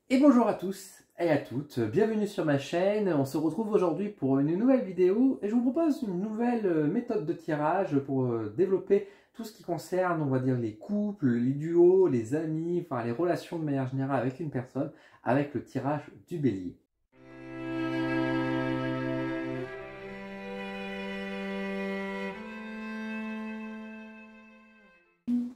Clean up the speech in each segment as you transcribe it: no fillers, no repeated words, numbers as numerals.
Et bonjour à tous et à toutes, bienvenue sur ma chaîne. On se retrouve aujourd'hui pour une nouvelle vidéo et je vous propose une nouvelle méthode de tirage pour développer tout ce qui concerne, on va dire, les couples, les duos, les amis, enfin les relations de manière générale avec une personne, avec le tirage du bélier.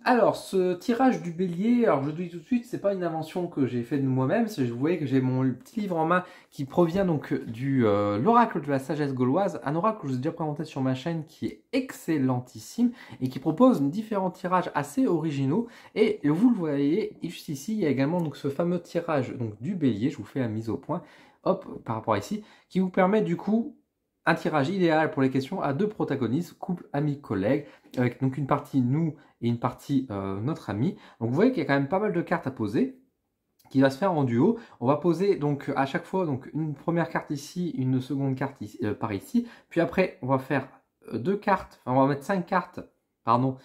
Alors, ce tirage du bélier, alors je dis tout de suite, c'est pas une invention que j'ai faite de moi-même, vous voyez que j'ai mon petit livre en main qui provient donc du l'oracle de la sagesse gauloise, un oracle que je vous ai déjà présenté sur ma chaîne qui est excellentissime et qui propose différents tirages assez originaux. Et vous le voyez, juste ici, il y a également donc ce fameux tirage donc du bélier, je vous fais la mise au point, hop, par rapport à ici, qui vous permet du coup un tirage idéal pour les questions à deux protagonistes, couple, amis, collègues, avec donc une partie nous et une partie notre ami. Donc vous voyez qu'il y a quand même pas mal de cartes à poser qui va se faire en duo. On va poser donc à chaque fois donc une première carte ici, une seconde carte ici, par ici. Puis après, on va faire deux cartes, enfin on va mettre 5 cartes, pardon,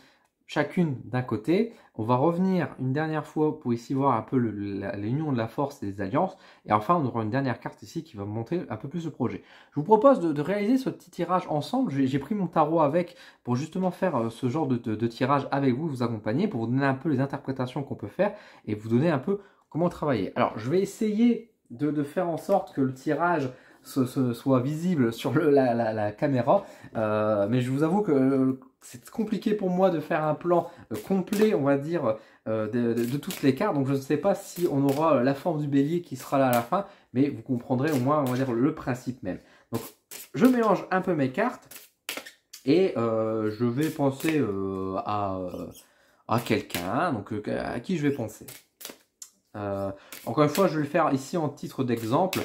chacune d'un côté. On va revenir une dernière fois pour ici voir un peu l'union de la force et des alliances. Et enfin, on aura une dernière carte ici qui va montrer un peu plus le projet. Je vous propose de réaliser ce petit tirage ensemble. J'ai pris mon tarot avec pour justement faire ce genre de tirage avec vous accompagner, pour vous donner un peu les interprétations qu'on peut faire et vous donner un peu comment travailler. Alors, je vais essayer de faire en sorte que le tirage soit visible sur la caméra, mais je vous avoue que c'est compliqué pour moi de faire un plan complet, on va dire, de toutes les cartes. Donc je ne sais pas si on aura la forme du bélier qui sera là à la fin, mais vous comprendrez au moins, on va dire, le principe même. Donc je mélange un peu mes cartes et je vais penser à quelqu'un, donc à qui je vais penser. Encore une fois, je vais le faire ici en titre d'exemple.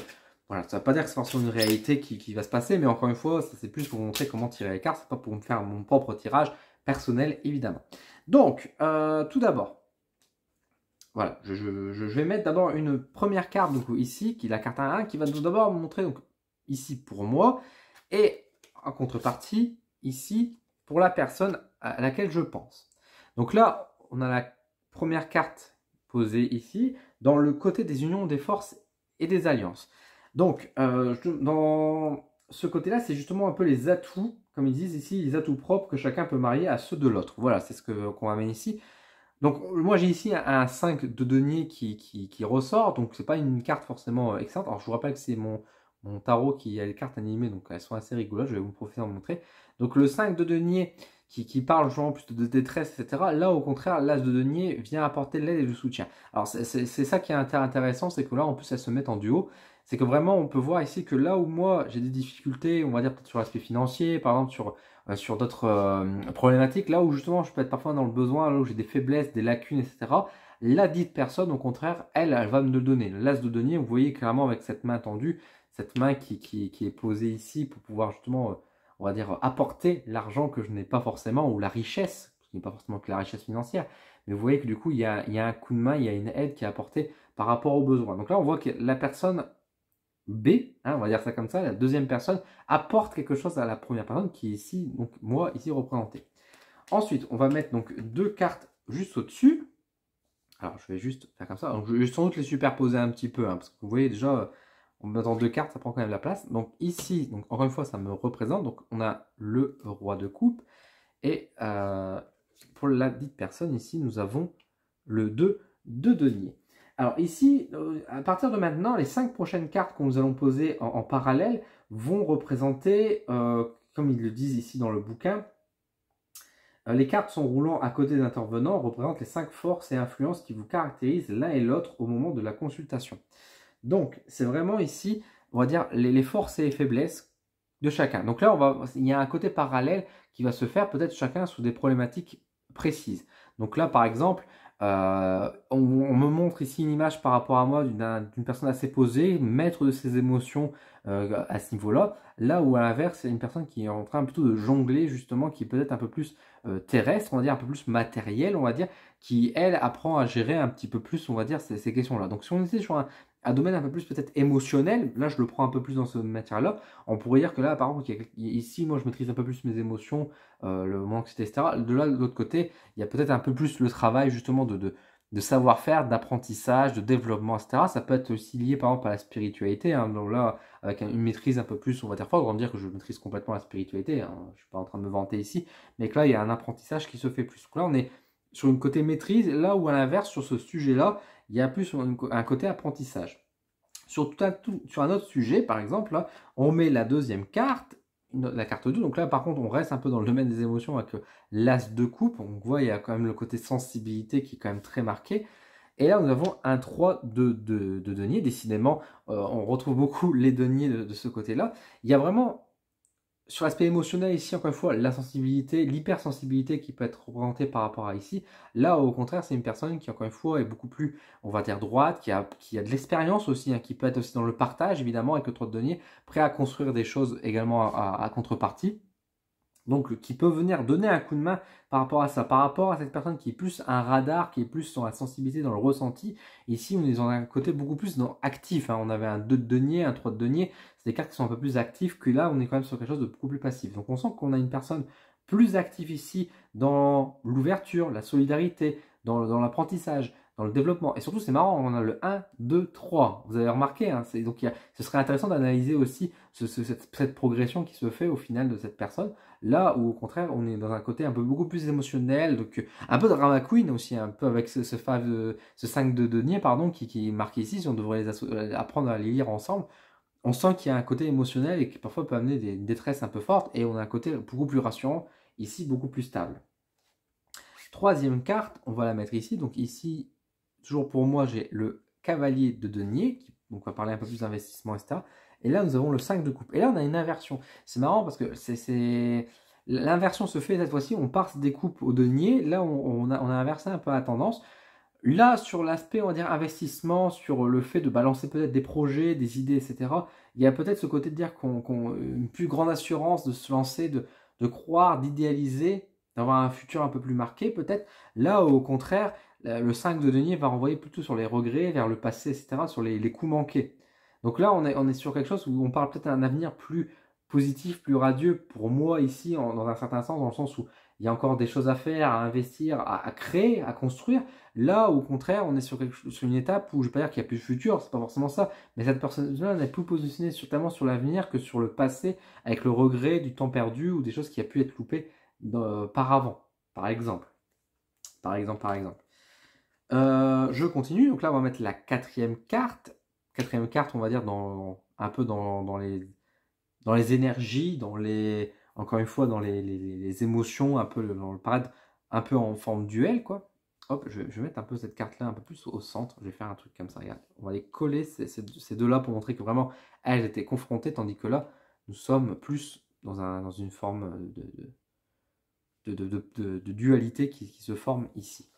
Voilà, ça ne veut pas dire que c'est forcément une réalité qui va se passer, mais encore une fois, c'est plus pour vous montrer comment tirer les cartes, c'est pas pour me faire mon propre tirage personnel, évidemment. Donc, tout d'abord, voilà, je vais mettre d'abord une première carte, donc ici, qui est la carte 1, qui va tout d'abord me montrer, donc ici pour moi, et en contrepartie, ici, pour la personne à laquelle je pense. Donc là, on a la première carte posée ici, dans le côté des unions des forces et des alliances. Donc, dans ce côté-là, c'est justement un peu les atouts, comme ils disent ici, les atouts propres que chacun peut marier à ceux de l'autre. Voilà, c'est ce qu'on amène ici. Donc, moi, j'ai ici un 5 de denier qui ressort, donc c'est pas une carte forcément excellente. Alors, je vous rappelle que c'est mon tarot qui a les cartes animées, donc elles sont assez rigolotes, je vais vous profiter d'en montrer. Donc, le 5 de denier qui parle genre plus de détresse, etc. Là, au contraire, l'as de denier vient apporter l'aide et le soutien. Alors, c'est ça qui est intéressant, c'est que là, en plus, elles se mettent en duo. C'est que vraiment, on peut voir ici que là où moi, j'ai des difficultés, on va dire peut-être sur l'aspect financier, par exemple sur d'autres problématiques, là où justement je peux être parfois dans le besoin, là où j'ai des faiblesses, des lacunes, etc. La dite personne, au contraire, elle va me le donner. L'as de denier, vous voyez clairement avec cette main tendue, cette main qui est posée ici pour pouvoir justement, on va dire, apporter l'argent que je n'ai pas forcément, ou la richesse, qui n'est pas forcément que la richesse financière, mais vous voyez que du coup, il y a un coup de main, il y a une aide qui est apportée par rapport aux besoins. Donc là, on voit que la personne B, hein, on va dire ça comme ça, la deuxième personne apporte quelque chose à la première personne qui est ici, donc moi, ici représenté. Ensuite, on va mettre donc deux cartes juste au-dessus. Alors, je vais juste faire comme ça. Donc, je vais sans doute les superposer un petit peu, hein, parce que vous voyez déjà, en mettant deux cartes, ça prend quand même la place. Donc ici, donc encore une fois, ça me représente. Donc on a le roi de coupe. Et pour la dite personne, ici, nous avons le 2 de denier. Alors ici, à partir de maintenant, les 5 prochaines cartes que nous allons poser en parallèle vont représenter, comme ils le disent ici dans le bouquin, les cartes sont roulant à côté d'intervenants, représentent les 5 forces et influences qui vous caractérisent l'un et l'autre au moment de la consultation. Donc, c'est vraiment ici, on va dire, les forces et les faiblesses de chacun. Donc là, il y a un côté parallèle qui va se faire, peut-être chacun sous des problématiques précises. Donc là, par exemple, on me montre ici une image par rapport à moi d'une personne assez posée, maître de ses émotions à ce niveau-là. Là où à l'inverse, c'est une personne qui est en train plutôt de jongler, justement, qui est peut-être un peu plus terrestre, on va dire, un peu plus matériel, on va dire, qui, elle, apprend à gérer un petit peu plus, on va dire, ces questions-là. Donc si on était sur un domaine un peu plus peut-être émotionnel, là je le prends un peu plus dans ce matière-là, on pourrait dire que là, par exemple, ici, moi je maîtrise un peu plus mes émotions, le manque, etc. De là, de l'autre côté, il y a peut-être un peu plus le travail justement de savoir-faire, d'apprentissage, de développement, etc. Ça peut être aussi lié par exemple à la spiritualité, hein. Donc là, avec une maîtrise un peu plus, on va dire forte, on va dire que je maîtrise complètement la spiritualité, hein. Je ne suis pas en train de me vanter ici, mais que là, il y a un apprentissage qui se fait plus. Donc là, on est sur une côté maîtrise, là où à l'inverse, sur ce sujet-là, il y a plus un côté apprentissage. Sur un autre sujet, par exemple, là, on met la deuxième carte, la carte 2. Donc là, par contre, on reste un peu dans le domaine des émotions avec l'as de coupe. On voit, il y a quand même le côté sensibilité qui est quand même très marqué. Et là, nous avons un 3 de denier. Décidément, on retrouve beaucoup les deniers de ce côté-là. Il y a vraiment, sur l'aspect émotionnel ici, encore une fois, la sensibilité, l'hypersensibilité qui peut être représentée par rapport à ici. Là, au contraire, c'est une personne qui, encore une fois, est beaucoup plus, on va dire, droite, qui a de l'expérience aussi, hein, qui peut être aussi dans le partage, évidemment, avec le 3 de denier, prêt à construire des choses également à contrepartie. Donc, qui peut venir donner un coup de main par rapport à ça, par rapport à cette personne qui est plus un radar, qui est plus dans la sensibilité, dans le ressenti. Ici, on est dans un côté beaucoup plus actif, hein. On avait un 2 de denier, un 3 de denier. C'est des cartes qui sont un peu plus actives que là, on est quand même sur quelque chose de beaucoup plus passif. Donc, on sent qu'on a une personne plus active ici dans l'ouverture, la solidarité, dans l'apprentissage, dans le développement. Et surtout, c'est marrant, on a le 1, 2, 3. Vous avez remarqué, hein, donc ce serait intéressant d'analyser aussi cette progression qui se fait au final de cette personne. Là où au contraire, on est dans un côté un peu beaucoup plus émotionnel, donc un peu drama queen aussi, un peu avec ce 5 de denier, pardon, qui est marqué ici, si on devrait apprendre à les lire ensemble. On sent qu'il y a un côté émotionnel et qui parfois peut amener une détresse un peu forte, et on a un côté beaucoup plus rassurant, ici beaucoup plus stable. Troisième carte, on va la mettre ici. Donc ici, toujours pour moi, j'ai le cavalier de denier, donc on va parler un peu plus d'investissement, etc. Et là, nous avons le 5 de coupe. Et là, on a une inversion. C'est marrant parce que l'inversion se fait cette fois-ci, on passe des coupes au denier. Là, on a inversé un peu la tendance. Là, sur l'aspect, on va dire, investissement, sur le fait de balancer peut-être des projets, des idées, etc., il y a peut-être ce côté de dire qu'on une plus grande assurance de se lancer, de croire, d'idéaliser, d'avoir un futur un peu plus marqué, peut-être. Là, au contraire, le 5 de denier va renvoyer plutôt sur les regrets, vers le passé, etc., sur les coups manqués. Donc là, on est sur quelque chose où on parle peut-être d'un avenir plus positif, plus radieux pour moi ici, dans un certain sens, dans le sens où il y a encore des choses à faire, à investir, à créer, à construire. Là, au contraire, on est sur une étape où je ne vais pas dire qu'il n'y a plus de futur, c'est pas forcément ça, mais cette personne-là n'est plus positionnée tellement sur l'avenir que sur le passé, avec le regret du temps perdu ou des choses qui a pu être loupées par avant, par exemple. Je continue, donc là on va mettre la quatrième carte. Quatrième carte, on va dire, un peu dans les énergies, encore une fois, dans les émotions, un peu dans le parade, un peu en forme duel, quoi. Hop, je vais mettre un peu cette carte-là un peu plus au centre. Je vais faire un truc comme ça, regarde. On va les coller, ces deux-là, pour montrer que vraiment, elles étaient confrontées, tandis que là, nous sommes plus dans une forme de dualité qui se forme ici.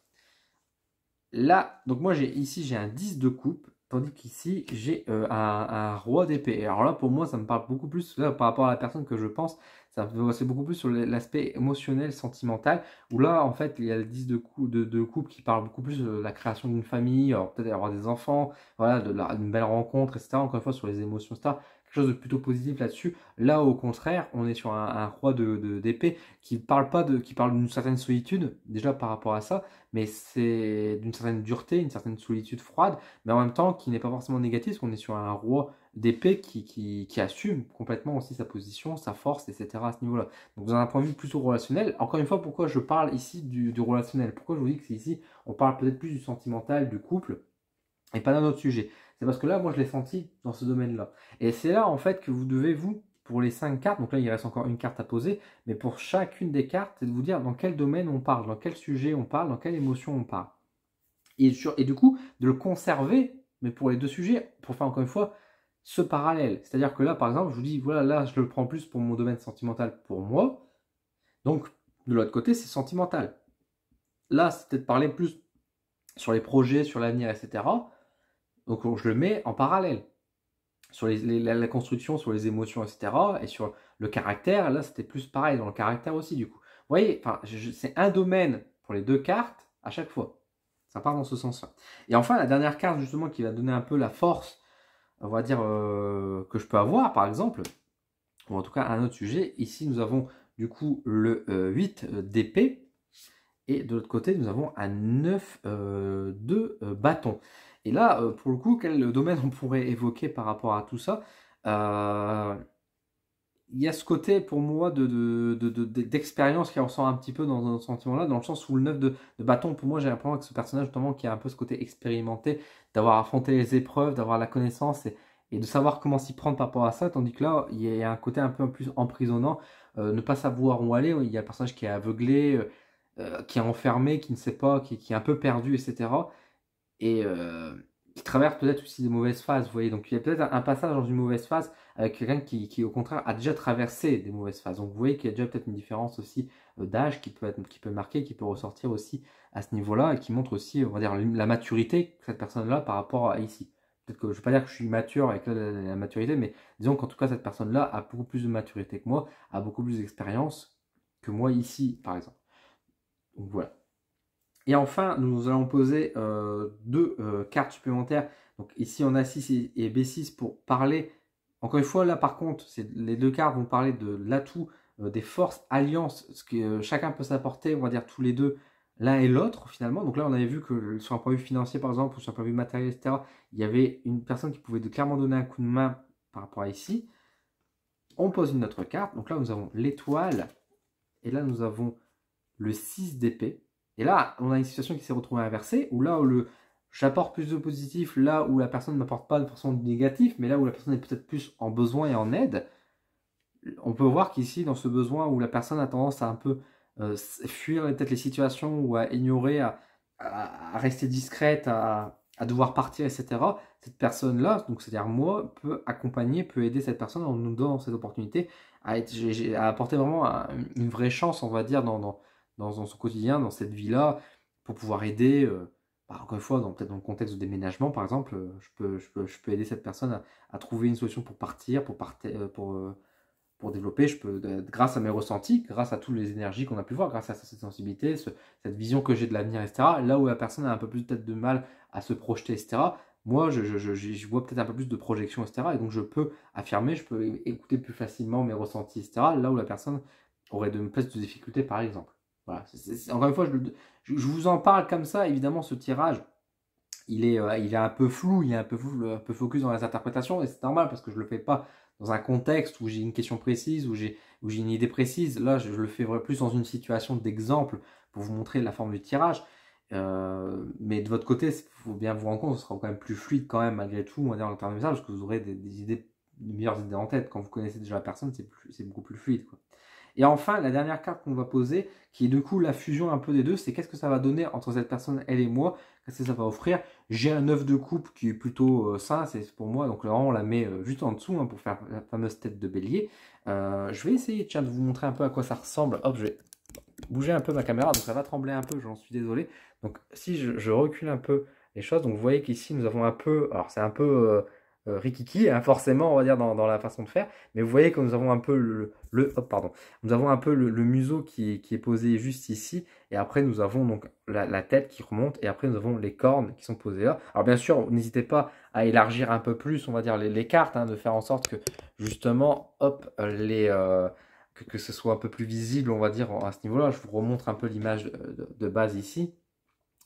Là, donc moi ici j'ai un 10 de coupe, tandis qu'ici j'ai un roi d'épée. Alors là pour moi ça me parle beaucoup plus, là, par rapport à la personne que je pense, c'est beaucoup plus sur l'aspect émotionnel, sentimental, où là en fait il y a le 10 de coupe qui parle beaucoup plus de la création d'une famille, peut-être d'avoir des enfants, voilà, d'une belle rencontre, etc. Encore une fois sur les émotions, etc. Quelque chose de plutôt positif là-dessus. Là au contraire, on est sur un roi d'épée qui parle d'une certaine solitude, déjà par rapport à ça, mais c'est d'une certaine dureté, une certaine solitude froide, mais en même temps qui n'est pas forcément négatif, parce qu'on est sur un roi d'épée qui assume complètement aussi sa position, sa force, etc. à ce niveau-là. Donc dans un point de vue plutôt relationnel, encore une fois, pourquoi je parle ici du relationnel? Pourquoi je vous dis que c'est ici, on parle peut-être plus du sentimental, du couple, et pas d'un autre sujet? C'est parce que là, moi, je l'ai senti dans ce domaine-là. Et c'est là, en fait, que vous devez, pour les 5 cartes, donc là, il reste encore une carte à poser, mais pour chacune des cartes, c'est de vous dire dans quel domaine on parle, dans quel sujet on parle, dans quelle émotion on parle. Et du coup, de le conserver, mais pour les deux sujets, pour faire encore une fois ce parallèle. C'est-à-dire que là, par exemple, je vous dis, voilà, là, je le prends plus pour mon domaine sentimental pour moi. Donc, de l'autre côté, c'est sentimental. Là, c'est peut-être parler plus sur les projets, sur l'avenir, etc. Donc, je le mets en parallèle. Sur la construction, sur les émotions, etc. Et sur le caractère, là, c'était plus pareil, dans le caractère aussi, du coup. Vous voyez, c'est un domaine pour les deux cartes à chaque fois. Ça part dans ce sens-là. Et enfin, la dernière carte, justement, qui va donner un peu la force, on va dire, que je peux avoir, par exemple, ou en tout cas un autre sujet. Ici, nous avons, du coup, le 8 d'épée. Et de l'autre côté, nous avons un 9 de bâton. Et là, pour le coup, quel domaine on pourrait évoquer par rapport à tout ça? Il y a ce côté pour moi d'expérience qui ressort un petit peu dans ce sentiment-là, dans le sens où le 9 de bâton, pour moi, j'ai l'impression que ce personnage, justement, qui a un peu ce côté expérimenté, d'avoir affronté les épreuves, d'avoir la connaissance et de savoir comment s'y prendre par rapport à ça, tandis que là, il y a un côté un peu plus emprisonnant, ne pas savoir où aller. Il y a un personnage qui est aveuglé, qui est enfermé, qui ne sait pas, qui est un peu perdu, etc. Et qui traverse peut-être aussi des mauvaises phases, vous voyez. Donc il y a peut-être un passage dans une mauvaise phase avec quelqu'un qui, au contraire, a déjà traversé des mauvaises phases. Donc vous voyez qu'il y a déjà peut-être une différence aussi d'âge qui peut marquer, qui peut ressortir aussi à ce niveau-là et qui montre aussi, on va dire, la maturité que cette personne-là par rapport à ici. Peut-être que je ne vais pas dire que je suis mature avec la maturité, mais disons qu'en tout cas, cette personne-là a beaucoup plus de maturité que moi, a beaucoup plus d'expérience que moi ici, par exemple. Donc voilà. Et enfin, nous allons poser deux cartes supplémentaires. Donc ici, on a 6 et B6 pour parler. Encore une fois, là par contre, les deux cartes vont parler de l'atout des forces alliances, ce que chacun peut s'apporter, on va dire tous les deux, l'un et l'autre finalement. Donc là, on avait vu que sur un point de vue financier par exemple, ou sur un point de vue matériel, etc., il y avait une personne qui pouvait clairement donner un coup de main par rapport à ici. On pose une autre carte. Donc là, nous avons l'étoile. Et là, nous avons le 6 d'épée. Et là, on a une situation qui s'est retrouvée inversée, où là où j'apporte plus de positif, là où la personne ne m'apporte pas de façon négative, mais là où la personne est peut-être plus en besoin et en aide, on peut voir qu'ici, dans ce besoin où la personne a tendance à un peu fuir peut-être les situations ou à ignorer, à rester discrète, à devoir partir, etc., cette personne-là, donc c'est-à-dire moi, peut accompagner, peut aider cette personne en nous donnant cette opportunité à apporter vraiment une vraie chance, on va dire, dans son quotidien, dans cette vie-là, pour pouvoir aider, encore une fois, peut-être dans le contexte de déménagement, par exemple, je peux aider cette personne à trouver une solution pour partir, pour développer, grâce à mes ressentis, grâce à toutes les énergies qu'on a pu voir, grâce à cette sensibilité, cette vision que j'ai de l'avenir, etc. Là où la personne a un peu plus peut-être de mal à se projeter, etc. Moi, je vois peut-être un peu plus de projection, etc. Et donc, je peux affirmer, je peux écouter plus facilement mes ressentis, etc. Là où la personne aurait plus de difficultés, par exemple. Voilà. Encore une fois, je vous en parle comme ça. Évidemment, ce tirage, il est un peu flou, il est un peu focus dans les interprétations, et c'est normal parce que je ne le fais pas dans un contexte où j'ai une question précise, où j'ai une idée précise. Là, je le fais plus dans une situation d'exemple pour vous montrer la forme du tirage. Mais de votre côté, il faut bien vous rendre compte, ce sera quand même plus fluide quand même malgré tout, on va dire en termes de message, parce que vous aurez des meilleures idées en tête. Quand vous connaissez déjà la personne, c'est beaucoup plus fluide, quoi. Et enfin, la dernière carte qu'on va poser, qui est du coup la fusion un peu des deux, c'est qu'est-ce que ça va donner entre cette personne, elle et moi, qu'est-ce que ça va offrir. J'ai un œuf de coupe qui est plutôt sain, c'est pour moi, donc là on la met juste en dessous pour faire la fameuse tête de bélier. Je vais essayer de vous montrer un peu à quoi ça ressemble. Hop, je vais bouger un peu ma caméra, donc ça va trembler un peu, j'en suis désolé. Donc si je recule un peu les choses, donc vous voyez qu'ici nous avons un peu, alors c'est un peu rikiki, hein, forcément on va dire dans la façon de faire, mais vous voyez que nous avons un peu nous avons un peu le museau qui est posé juste ici, et après nous avons donc la tête qui remonte, et après nous avons les cornes qui sont posées là. Alors bien sûr, n'hésitez pas à élargir un peu plus, on va dire les cartes, hein, de faire en sorte que justement, hop, que ce soit un peu plus visible, on va dire, à ce niveau-là. Je vous remontre un peu l'image de base ici.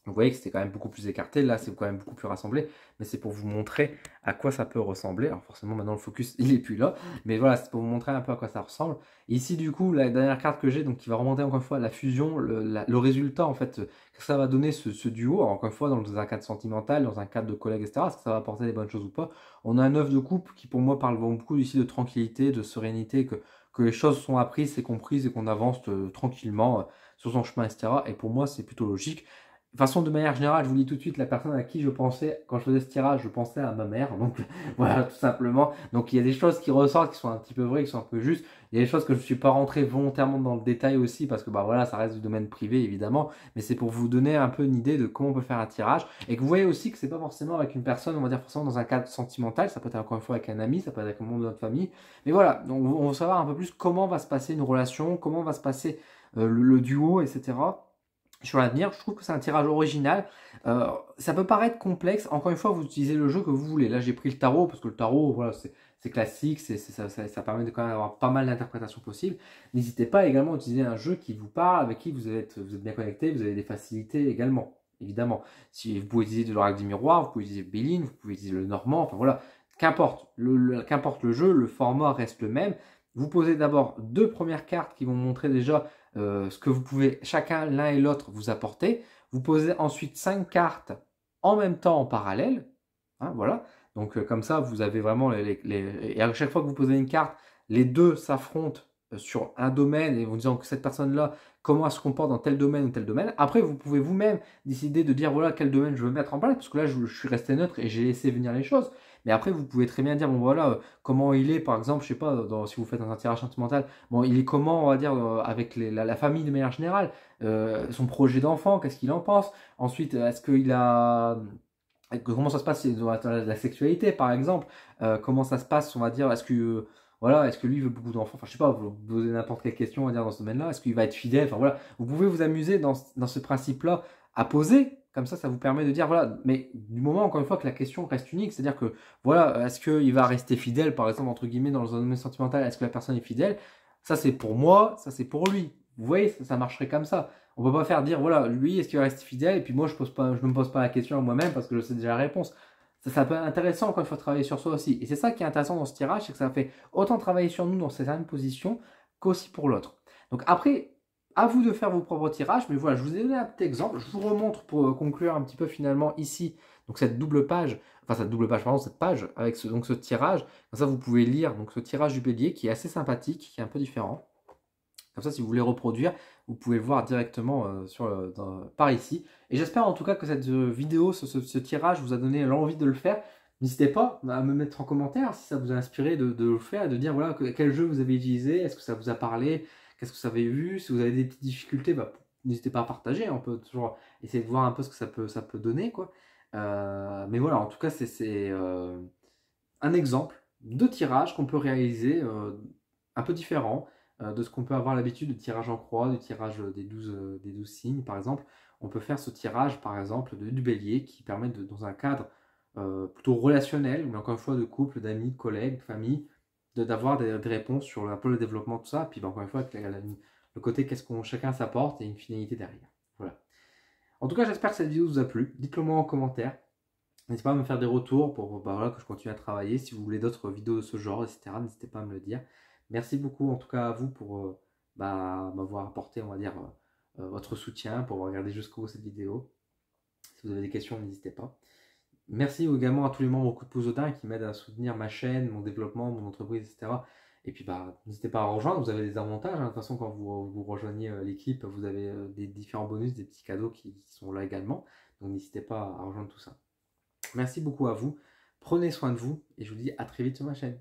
Vous voyez que c'était quand même beaucoup plus écarté, là c'est quand même beaucoup plus rassemblé, mais c'est pour vous montrer à quoi ça peut ressembler. Alors forcément maintenant le focus il est plus là, mais voilà, c'est pour vous montrer un peu à quoi ça ressemble. Et ici du coup, la dernière carte que j'ai, donc qui va remonter encore une fois la fusion, le résultat en fait, que ça va donner ce duo, alors, encore une fois dans un cadre sentimental, dans un cadre de collègue, etc. Est-ce que ça va apporter des bonnes choses ou pas? On a un œuf de couple qui pour moi parle beaucoup ici de tranquillité, de sérénité, que les choses sont apprises, c'est comprises et qu'on avance tranquillement sur son chemin, etc. Et pour moi c'est plutôt logique. De toute façon, de manière générale, je vous dis tout de suite, la personne à qui je pensais, quand je faisais ce tirage, je pensais à ma mère. Donc voilà, tout simplement. Donc il y a des choses qui ressortent, qui sont un petit peu vraies, qui sont un peu justes. Il y a des choses que je ne suis pas rentré volontairement dans le détail aussi, parce que bah voilà, ça reste du domaine privé évidemment. Mais c'est pour vous donner un peu une idée de comment on peut faire un tirage. Et que vous voyez aussi que c'est pas forcément avec une personne, on va dire forcément dans un cadre sentimental. Ça peut être encore une fois avec un ami, ça peut être avec un membre de notre famille. Mais voilà, donc on va savoir un peu plus comment va se passer une relation, comment va se passer le duo, etc. sur l'avenir. Je trouve que c'est un tirage original. Ça peut paraître complexe. Encore une fois, vous utilisez le jeu que vous voulez. Là, j'ai pris le tarot parce que le tarot, voilà, c'est classique, ça permet de quand même avoir pas mal d'interprétations possibles. N'hésitez pas également à utiliser un jeu qui vous parle, avec qui vous êtes bien connecté, vous avez des facilités également, évidemment. Si vous pouvez utiliser de l'oracle du miroir, vous pouvez utiliser Béline, vous pouvez utiliser le Normand, enfin voilà, qu'importe. Qu'importe le jeu, le format reste le même. Vous posez d'abord deux premières cartes qui vont montrer déjà ce que vous pouvez chacun l'un et l'autre vous apporter. Vous posez ensuite 5 cartes en même temps en parallèle. Hein, voilà. Donc comme ça, vous avez vraiment et à chaque fois que vous posez une carte, les deux s'affrontent sur un domaine et vous disant que cette personne-là, comment elle se comporte dans tel domaine ou tel domaine. Après, vous pouvez vous-même décider de dire voilà quel domaine je veux mettre en place, parce que là, je suis resté neutre et j'ai laissé venir les choses. Mais après, vous pouvez très bien dire bon voilà, comment il est, par exemple, je sais pas, si vous faites un tirage sentimental, bon, il est comment, on va dire, avec la famille de manière générale, son projet d'enfant, qu'est-ce qu'il en pense. Ensuite, est-ce qu'il a comment ça se passe dans la sexualité, par exemple, comment ça se passe, on va dire, est-ce que voilà, est-ce que lui veut beaucoup d'enfants, enfin je sais pas, vous posez n'importe quelle question, on va dire, dans ce domaine-là, est-ce qu'il va être fidèle, enfin voilà, vous pouvez vous amuser dans ce principe-là à poser, comme ça vous permet de dire, voilà, mais du moment, encore une fois, que la question reste unique, c'est-à-dire que, voilà, est-ce qu'il va rester fidèle, par exemple, entre guillemets, dans un domaine sentimental, est-ce que la personne est fidèle, ça c'est pour moi, ça c'est pour lui, vous voyez, ça marcherait comme ça. On peut pas faire dire, voilà, lui, est-ce qu'il reste fidèle? Et puis moi, je ne me pose pas la question à moi-même parce que je sais déjà la réponse. Ça peut être intéressant quand il faut travailler sur soi aussi. Et c'est ça qui est intéressant dans ce tirage, c'est que ça fait autant travailler sur nous dans certaines positions qu'aussi pour l'autre. Donc après, à vous de faire vos propres tirages. Mais voilà, je vous ai donné un petit exemple. Je vous remontre pour conclure un petit peu finalement ici. Donc cette double page, enfin cette double page, pardon, cette page avec ce tirage. Comme ça, vous pouvez lire donc ce tirage du bélier qui est assez sympathique, qui est un peu différent. Comme ça, si vous voulez reproduire, vous pouvez le voir directement par ici. Et j'espère en tout cas que cette vidéo, ce tirage vous a donné l'envie de le faire. N'hésitez pas à me mettre en commentaire si ça vous a inspiré de le faire et de dire voilà quel jeu vous avez utilisé, est-ce que ça vous a parlé, qu'est-ce que vous avez vu. Si vous avez des petites difficultés, bah, n'hésitez pas à partager. On peut toujours essayer de voir un peu ce que ça peut donner, quoi. Mais voilà, en tout cas, c'est un exemple de tirage qu'on peut réaliser un peu différent de ce qu'on peut avoir l'habitude de tirage en croix, du tirage des 12 signes par exemple. On peut faire ce tirage par exemple du bélier qui permet dans un cadre plutôt relationnel, mais encore une fois de couple, d'amis, de collègues, de famille, d'avoir des réponses sur un peu le développement, tout ça. Puis encore une fois, le côté qu'est-ce qu'on chacun s'apporte et une finalité derrière. Voilà. En tout cas, j'espère que cette vidéo vous a plu. Dites-le moi en commentaire. N'hésitez pas à me faire des retours pour bah, voilà, que je continue à travailler. Si vous voulez d'autres vidéos de ce genre, etc., n'hésitez pas à me le dire. Merci beaucoup en tout cas à vous pour bah, m'avoir apporté, on va dire, votre soutien, pour avoir regardé jusqu'au bout cette vidéo. Si vous avez des questions, n'hésitez pas. Merci également à tous les membres au coup de pouce Odin qui m'aident à soutenir ma chaîne, mon développement, mon entreprise, etc. Et puis bah, n'hésitez pas à rejoindre, vous avez des avantages. Hein. De toute façon, quand vous rejoignez l'équipe, vous avez des différents bonus, des petits cadeaux qui sont là également. Donc n'hésitez pas à rejoindre tout ça. Merci beaucoup à vous, prenez soin de vous et je vous dis à très vite sur ma chaîne.